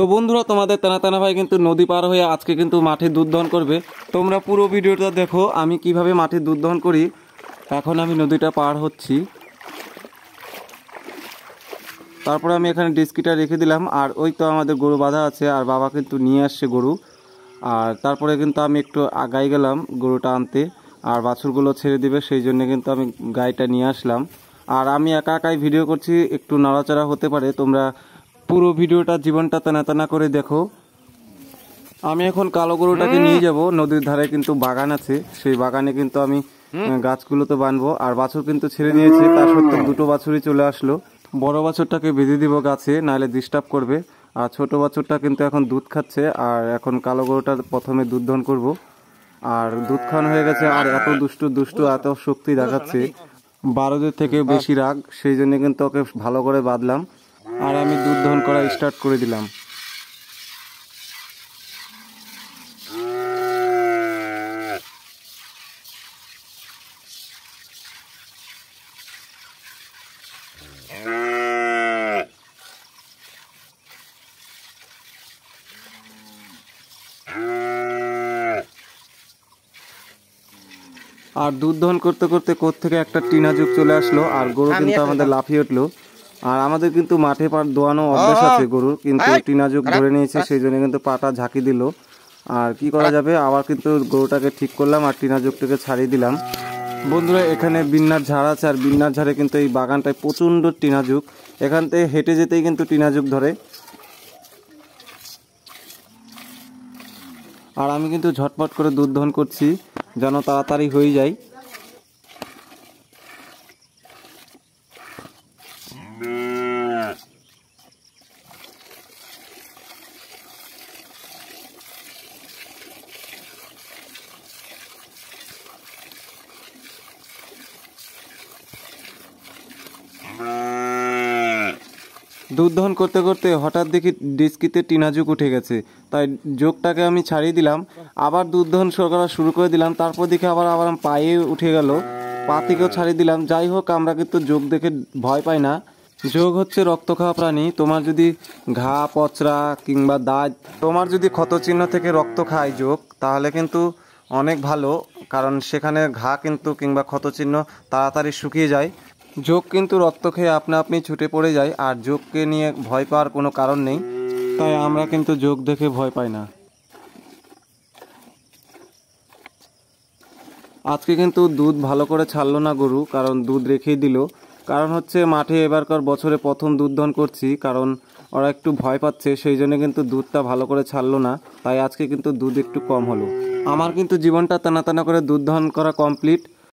তো বন্ধুরা, তোমাদের টানা ভাই কিন্তু নদী পার হয়ে আজকে কিন্তু মাঠে দুধ দহন করবে। তোমরা পুরো ভিডিওটা দেখো আমি কিভাবে মাঠে দুধ দহন করি। এখন আমি নদীটা পার হচ্ছি, তারপরে আমি এখানে ডিস্কিটা রেখে দিলাম। আর ওই তো আমাদের গরু বাঁধা আছে, আর বাবা কিন্তু নিয়ে আসছে গরু। আর তারপরে কিন্তু আমি একটু আগাই গেলাম গরুটা আনতে, আর বাছুরগুলো ছেড়ে দিবে সেই জন্য কিন্তু আমি গাইটা নিয়ে আসলাম। আর আমি একা একাই ভিডিও করছি, একটু নড়াচড়া হতে পারে, তোমরা পুরো ভিডিওটা জীবনটা টানা করে দেখো। আমি এখন কালো গরুটাকে নিয়ে যাব নদীর ধারে, কিন্তু বাগান আছে, সেই বাগানে কিন্তু আমি গাছগুলোতে বাঁধবো। আর বাছুর কিন্তু ছেড়ে দিয়েছে, তার সত্ত্বেও দুটো বাছুরই চলে আসলো। বড় বাছুরটাকে বেঁধে দিব গাছে, নাহলে ডিস্টার্ব করবে। আর ছোট বাছুরটা কিন্তু এখন দুধ খাচ্ছে, আর এখন কালো গরুটা প্রথমে দুধ দহন করব। আর দুধ খাওয়ানো হয়ে গেছে, আর এত দুষ্টু এত শক্তি দেখাচ্ছে, 12 থেকে বেশি রাগ, সেই জন্য কিন্তু ওকে ভালো করে বাঁধলাম। আর আমি দুধ দহন করা স্টার্ট করে দিলাম। আর দুধ দহন করতে করতে কোত্থেকে একটা টিনা যুগ চলে আসলো, আর গরু কিন্তু আমাদের লাফিয়ে উঠলো। আর আমাদের কিন্তু মাঠে পা দোয়ানো অভ্যাস আছে গরুর, কিন্তু টিনা যুগ ধরে নিয়েছে, সেই জন্য কিন্তু পাটা ঝাঁকি দিল। আর কি করা যাবে, আবার কিন্তু গরুটাকে ঠিক করলাম আর টিনা যুগটাকে ছাড়িয়ে দিলাম। বন্ধুরা, এখানে বিন্নার ঝাড় আছে, আর বিন্নার ঝাড়ে কিন্তু এই বাগানটায় প্রচণ্ড টিনা যুগ, এখান থেকে হেঁটে যেতেই কিন্তু টিনা যুগ ধরে। আর আমি কিন্তু ঝটপট করে দুধ দহন করছি যেন তাড়াতাড়ি হয়ে যায়। দুধ দহন করতে করতে হঠাৎ দেখি ডিস্কিতে টিনা যুগ উঠে গেছে, তাই যোগটাকে আমি ছাড়িয়ে দিলাম। আবার দুধ দহন করা শুরু করে দিলাম, তারপর দেখে আবার পায়ে উঠে গেল, পা থেকেও ছাড়িয়ে দিলাম। যাই হোক, আমরা কিন্তু যোগ দেখে ভয় পাই না। যোগ হচ্ছে রক্ত খাওয়া প্রাণী। তোমার যদি ঘা, পচরা কিংবা দাঁত, তোমার যদি ক্ষতচিহ্ন থেকে রক্ত খায় যোগ, তাহলে কিন্তু অনেক ভালো, কারণ সেখানে ঘা কিন্তু কিংবা ক্ষতচিহ্ন তাড়াতাড়ি শুকিয়ে যায়। যোগ কিন্তু রক্ত খেয়ে আপনি ছুটে পড়ে যায়, আর যোগকে নিয়ে ভয় পাওয়ার কোনো কারণ নেই, তাই আমরা কিন্তু যোগ দেখে ভয় পাই না। আজকে কিন্তু দুধ ভালো করে ছাড়লো না গরু, কারণ দুধ রেখেই দিল। কারণ হচ্ছে মাঠে এবারকার বছরে প্রথম দুধ দহন করছি, কারণ ওরা একটু ভয় পাচ্ছে, সেই জন্য কিন্তু দুধটা ভালো করে ছাড়লো না, তাই আজকে কিন্তু দুধ একটু কম হলো। আমার কিন্তু জীবনটা টানা করে দুধ দহন করা কমপ্লিট।